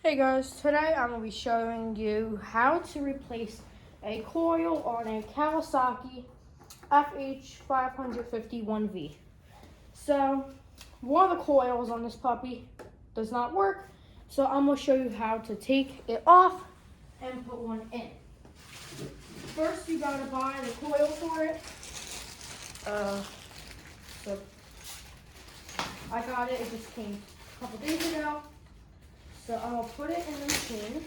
Hey guys, today I'm going to be showing you how to replace a coil on a Kawasaki Fh541V. So, one of the coils on this puppy does not work, so I'm going to show you how to take it off and put one in. First, you got to buy the coil for it. So I got it, it just came a couple days ago. So I'm gonna put it in the machine.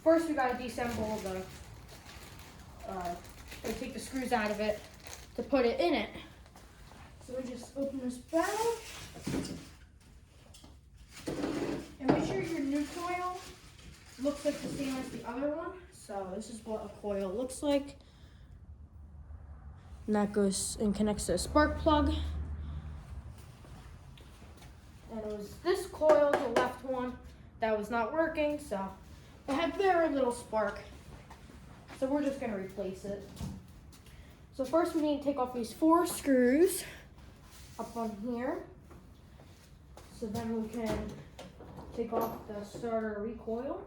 First, we gotta disassemble take the screws out of it to put it in it. So we just open this bag and make sure your new coil looks like the same as the other one. So this is what a coil looks like. And that goes and connects to a spark plug. And it was this coil, the left one, that was not working, so it had very little spark. So we're just gonna replace it. So first we need to take off these 4 screws up on here. So then we can take off the starter recoil.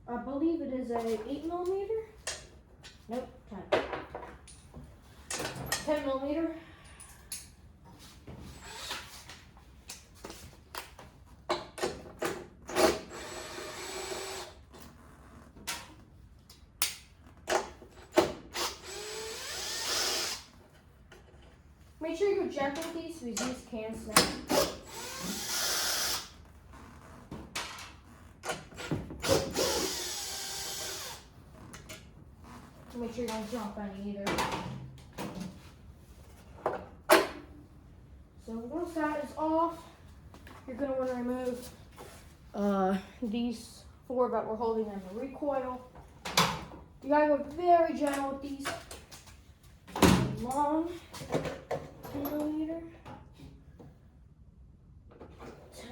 I believe it is a 8mm. Nope, 10. 10mm. Make sure you go gentle with these because these can snap. Make sure you don't drop any either. So once that is off, you're going to want to remove these 4 that we're holding in the recoil. You got to go very gentle with these. Long. 10mm. 10.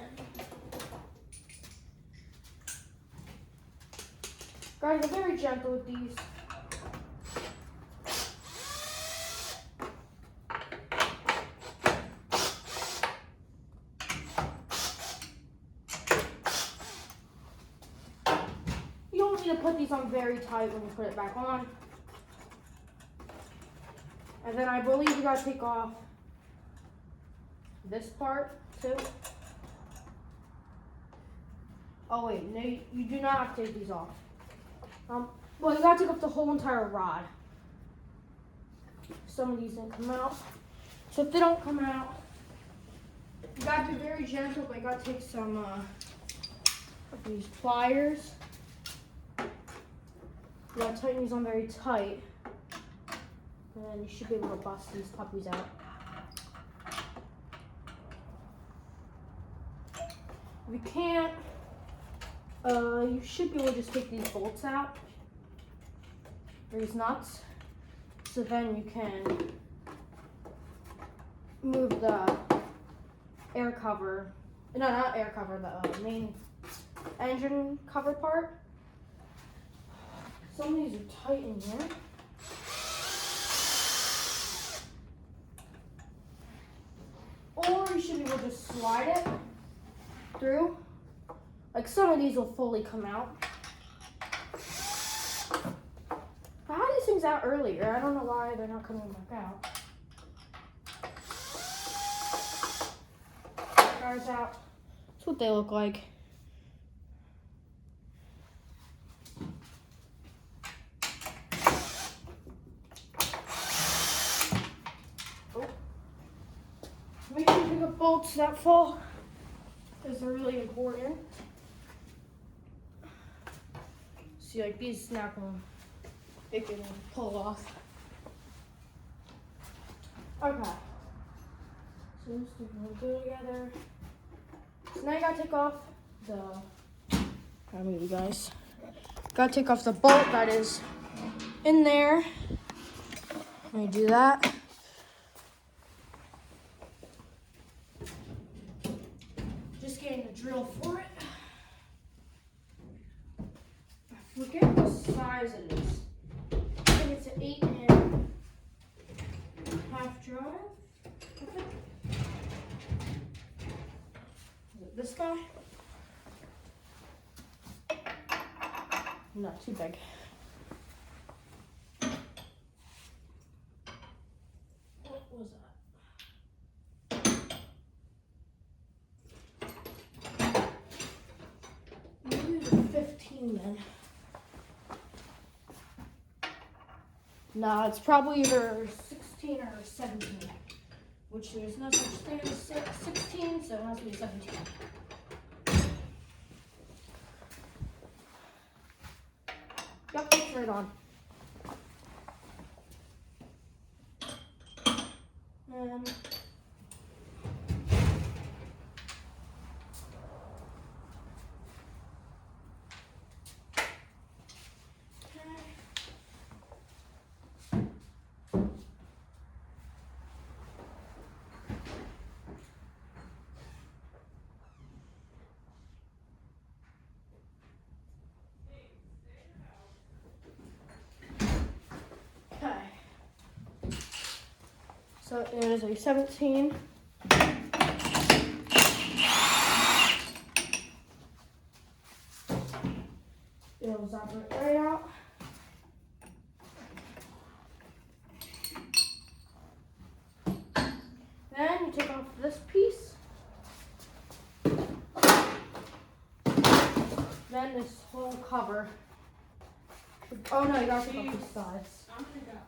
Gotta go very gentle with these. You don't need to put these on very tight when you put it back on. And then I believe you gotta take off this part too. Oh wait, no, you do not have to take these off. Well, you gotta take off the whole entire rod. Some of these didn't come out. So if they don't come out, you gotta be very gentle, but you gotta take some of these pliers. You gotta tighten these on very tight. And then you should be able to bust these puppies out. If you can't, you should be able to just take these bolts out, these nuts, so then you can move the air cover, no, not air cover, the main engine cover part. Some of these are tight in here. Or you should be able to just slide it through. Like some of these will fully come out. I had these things out earlier. I don't know why they're not coming back out. Guys out. That's what they look like. Make sure you pick up bolts that fall, because they're really important. See, like these snap them, they can pull off. Okay. So let's do go together. So now you gotta take off the, I'll move you guys. Gotta take off the bolt that is in there. Let me do that. Getting the drill for it. I forget what size it is. I think it's an 8.5 drive. Is it this guy? not too big. What was that? Maybe it was 15 then. No, it's probably either 16 or 17, which there's no such thing as 16, so it has to be 17. Yep, it's right on. So it is a 17. It'll evaporate right out. Then you take off this piece. Then this whole cover. Oh no, you gotta take off these sides. I'm gonna go.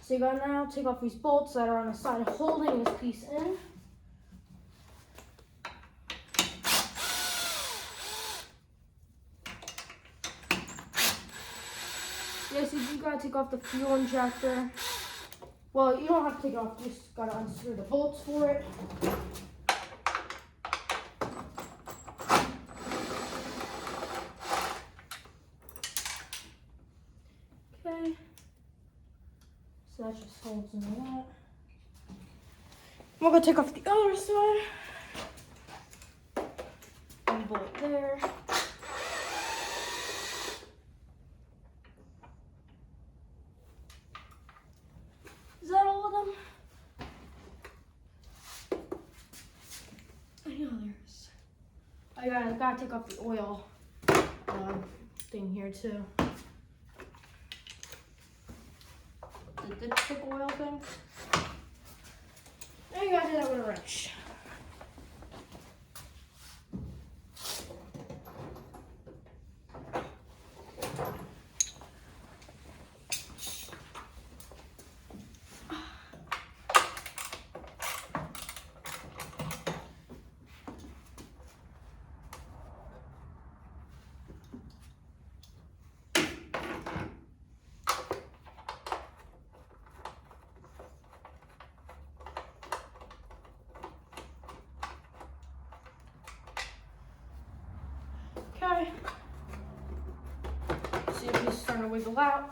So you gotta now take off these bolts that are on the side holding this piece in. Yes, you gotta take off the fuel injector. Well, you don't have to take it off, you just gotta unscrew the bolts for it. Okay. So that just holds into that. We're gonna take off the other side. One bolt there. Is that all of them? I know there's. I gotta take off the oil thing here too. The dipstick oil thing. Now you gotta do that with a wrench. Okay. See if he's starting to wiggle out.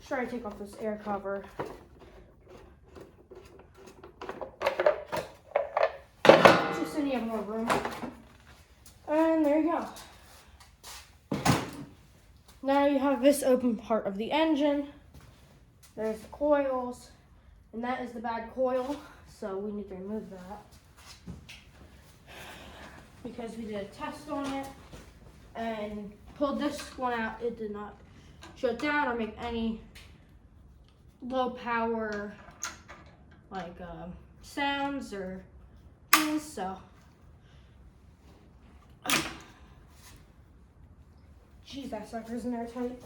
Try to take off this air cover. Just so you have more room. And there you go. Now you have this open part of the engine. There's the coils, and that is the bad coil, so we need to remove that. Because we did a test on it and pulled this one out, it did not shut down or make any low power like sounds or things, so. Geez, that sucker's in there tight.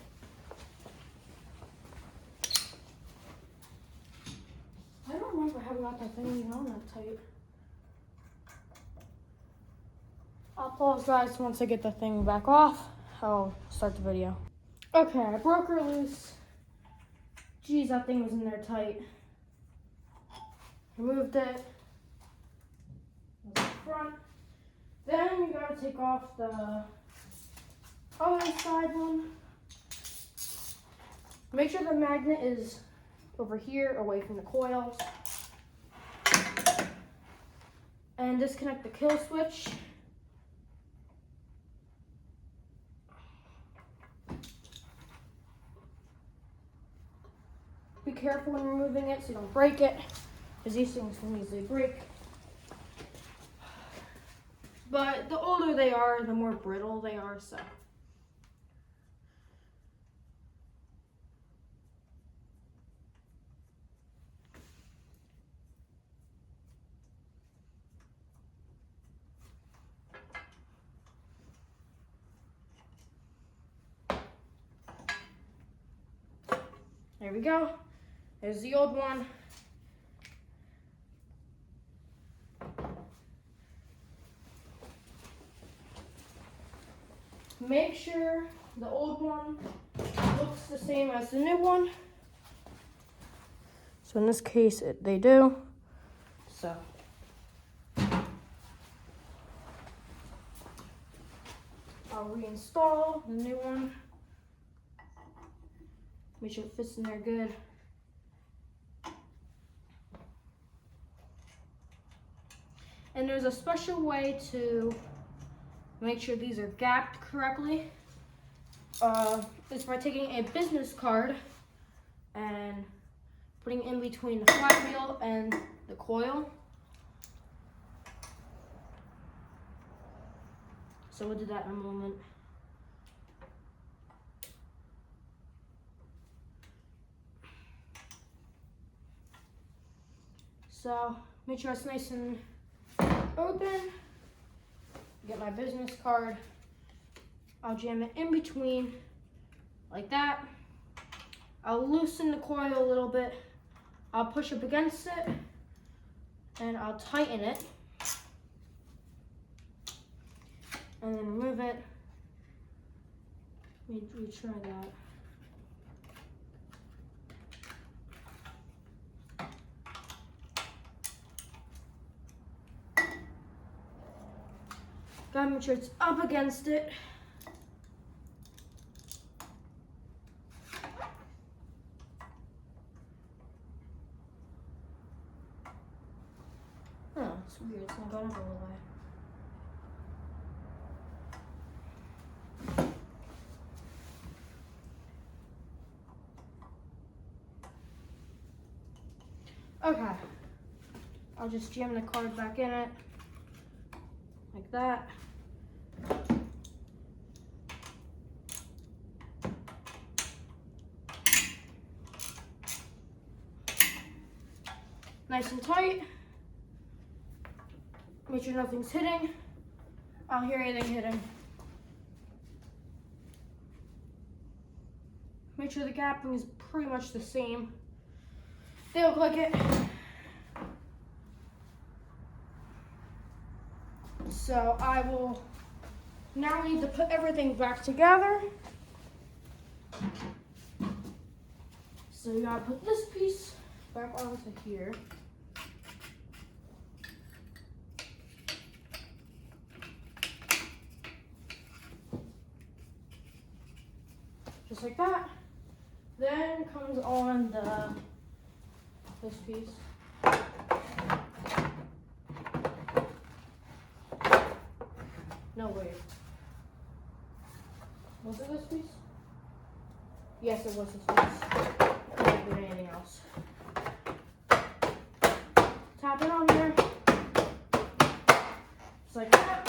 I don't remember how we got that thing even on that tight. I'll pause, guys. Once I get the thing back off, I'll start the video. Okay, I broke her loose. Geez, that thing was in there tight. Removed it. The front. Then you gotta take off the other side one. Make sure the magnet is over here, away from the coils. And disconnect the kill switch. careful when removing it so you don't break it, because these things can easily break. But the older they are, the more brittle they are, so. There we go. There's the old one. Make sure the old one looks the same as the new one. So in this case, they do. So. I'll reinstall the new one. Make sure it fits in there good. And there's a special way to make sure these are gapped correctly. It's by taking a business card and putting in between the flywheel and the coil. So we'll do that in a moment. So make sure it's nice and open. Get my business card. I'll jam it in between like that. I'll loosen the coil a little bit. I'll push up against it and I'll tighten it. And then remove it. Let me try that. Gotta make sure it's up against it. Oh, it's weird. It's not going up all the way. Okay. I'll just jam the card back in it. Like that. Nice and tight. Make sure nothing's hitting. I don't hear anything hitting. Make sure the gapping is pretty much the same. They look like it. So I will now need to put everything back together. So you gotta put this piece back onto here. Just like that. Then comes on this piece. No, wait. Was it this piece? Yes, it was this piece. I didn't do anything else. Tap it on there. Just like that.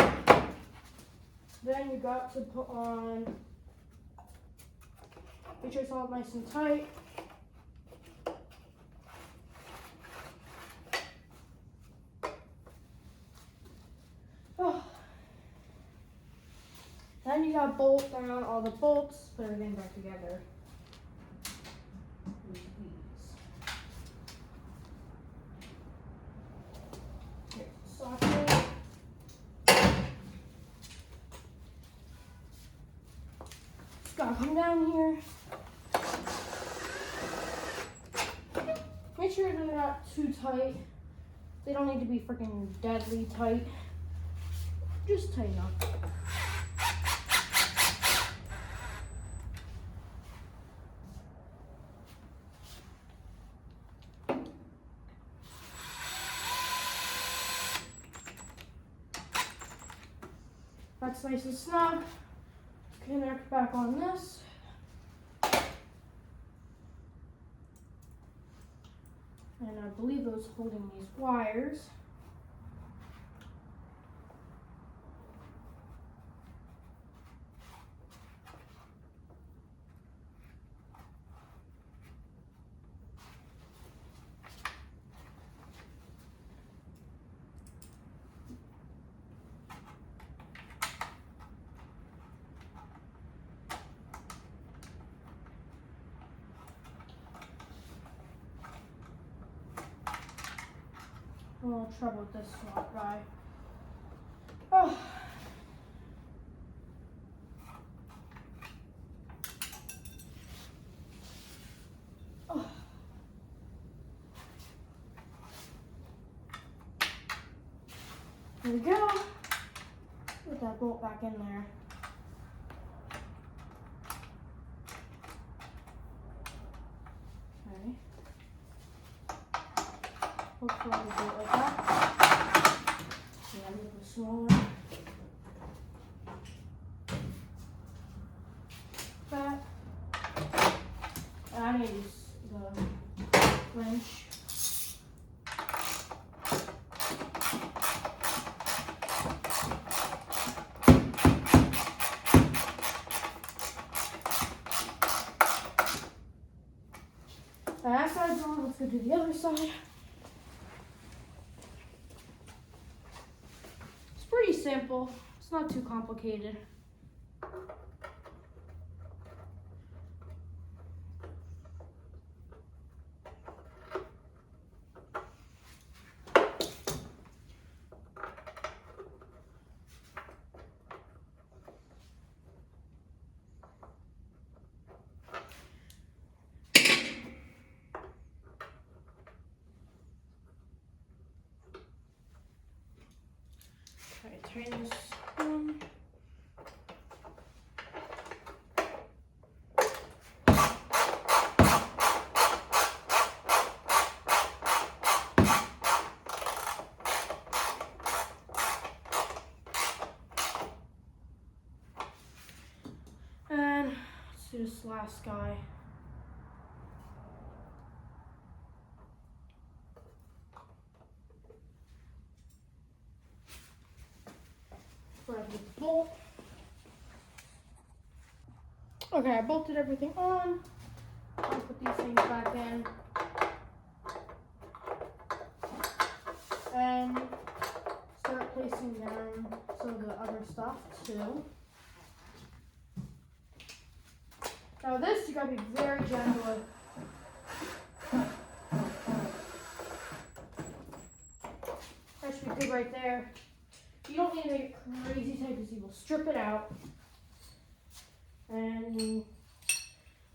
Then you got to put on, make sure it's all nice and tight. Oh. Then you gotta bolt down all the bolts, put everything back together. With these. Here's the socket. Just gotta come down here. Make sure they're not too tight. They don't need to be freaking deadly tight. Just tight enough. That's nice and snug. Connect back on this. believe it was holding these wires. A little trouble with this swap guy. Oh. Oh. There we go. Put that bolt back in there. Okay. Hopefully we'll do it like that. Yeah, a little smaller. That. And I need to use the wrench. That side's on, let's go do the other side. It's pretty simple, it's not too complicated. Okay, turn this on. And let's do this last guy. Grab the bolt. Okay, I bolted everything on. I'll put these things back in. And start placing down some of the other stuff too. Now this, you gotta be very gentle with. That should be good right there. You don't need to make it crazy tight because you will strip it out. And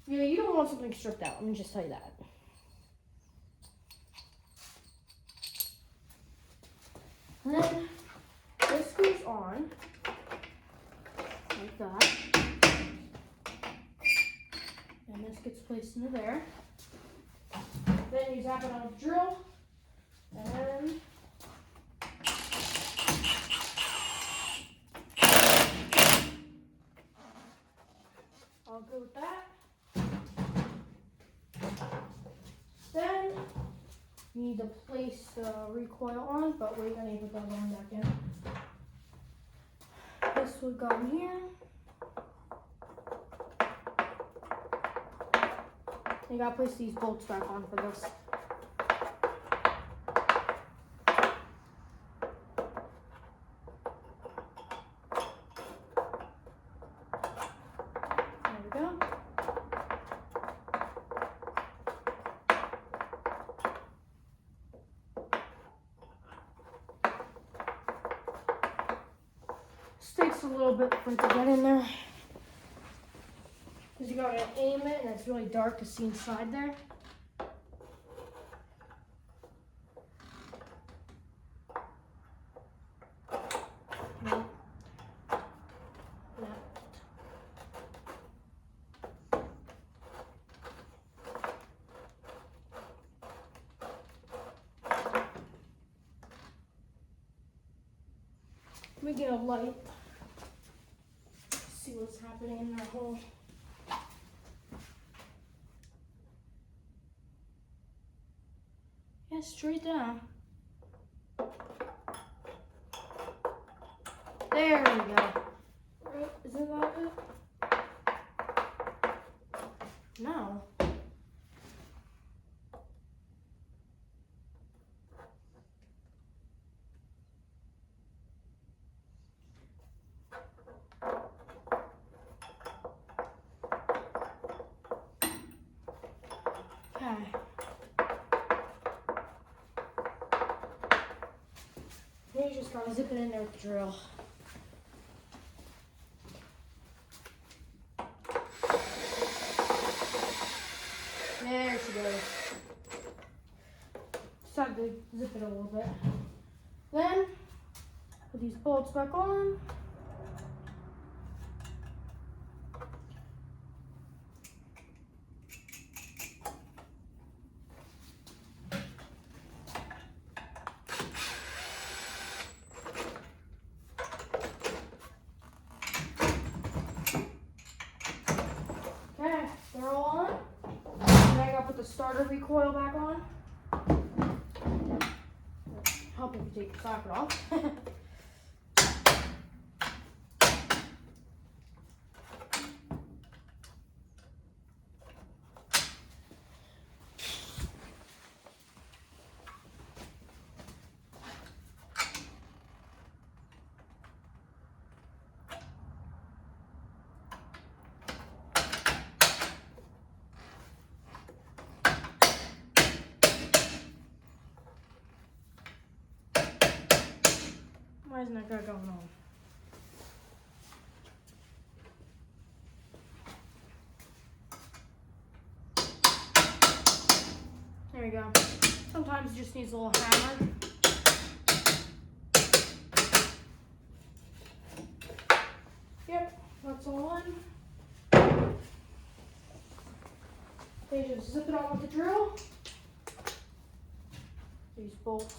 yeah, you don't want something stripped out. Let me just tell you that. And then this goes on like that. And this gets placed into there. Then you zap it on a drill. And I'll go with that. Then you need to place the recoil on, but wait, I need to put that one back in. This would go in here. You gotta place these bolts back on for this. There we go. This takes a little bit for it to get in there. Because you gotta aim it and it's really dark to see inside there. No. No. Let me get a light. See what's happening in that hole. Yeah, straight down. There we go. Isn't that it? No. Okay. Then you just gotta zip it in there with the drill. There she goes. Just have to zip it a little bit. Then, put these bolts back on. Okay, they're all on. Then I gotta put the starter recoil back on. Help if you take the socket off. Why isn't that guy going on? There we go. Sometimes it just needs a little hammer. Yep, that's all on. They just zip it on with the drill. These bolts.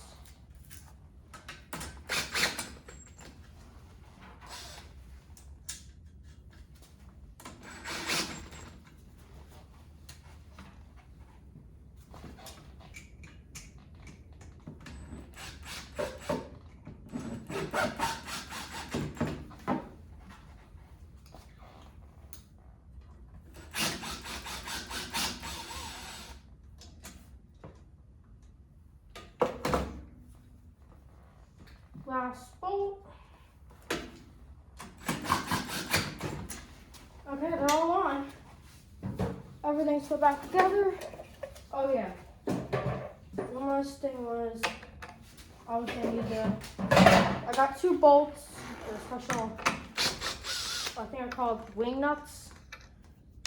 Last bolt. Okay, they're all on. Everything's put back together. Oh yeah. One last thing was I was gonna need I got 2 bolts. They're special. I think they're called wing nuts.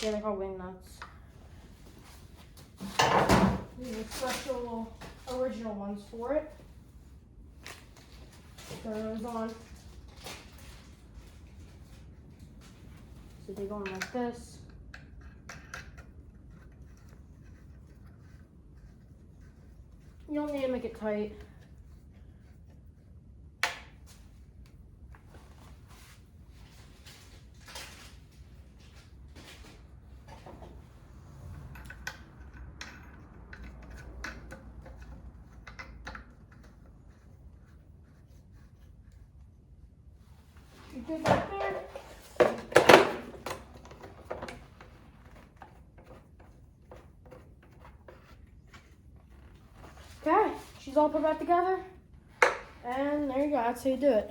Yeah, they're called wing nuts. These are special original ones for it. Turn those on. So they go on like this. You don't need to make it tight. You good back there? Okay, she's all put back together. And there you go, that's how you do it.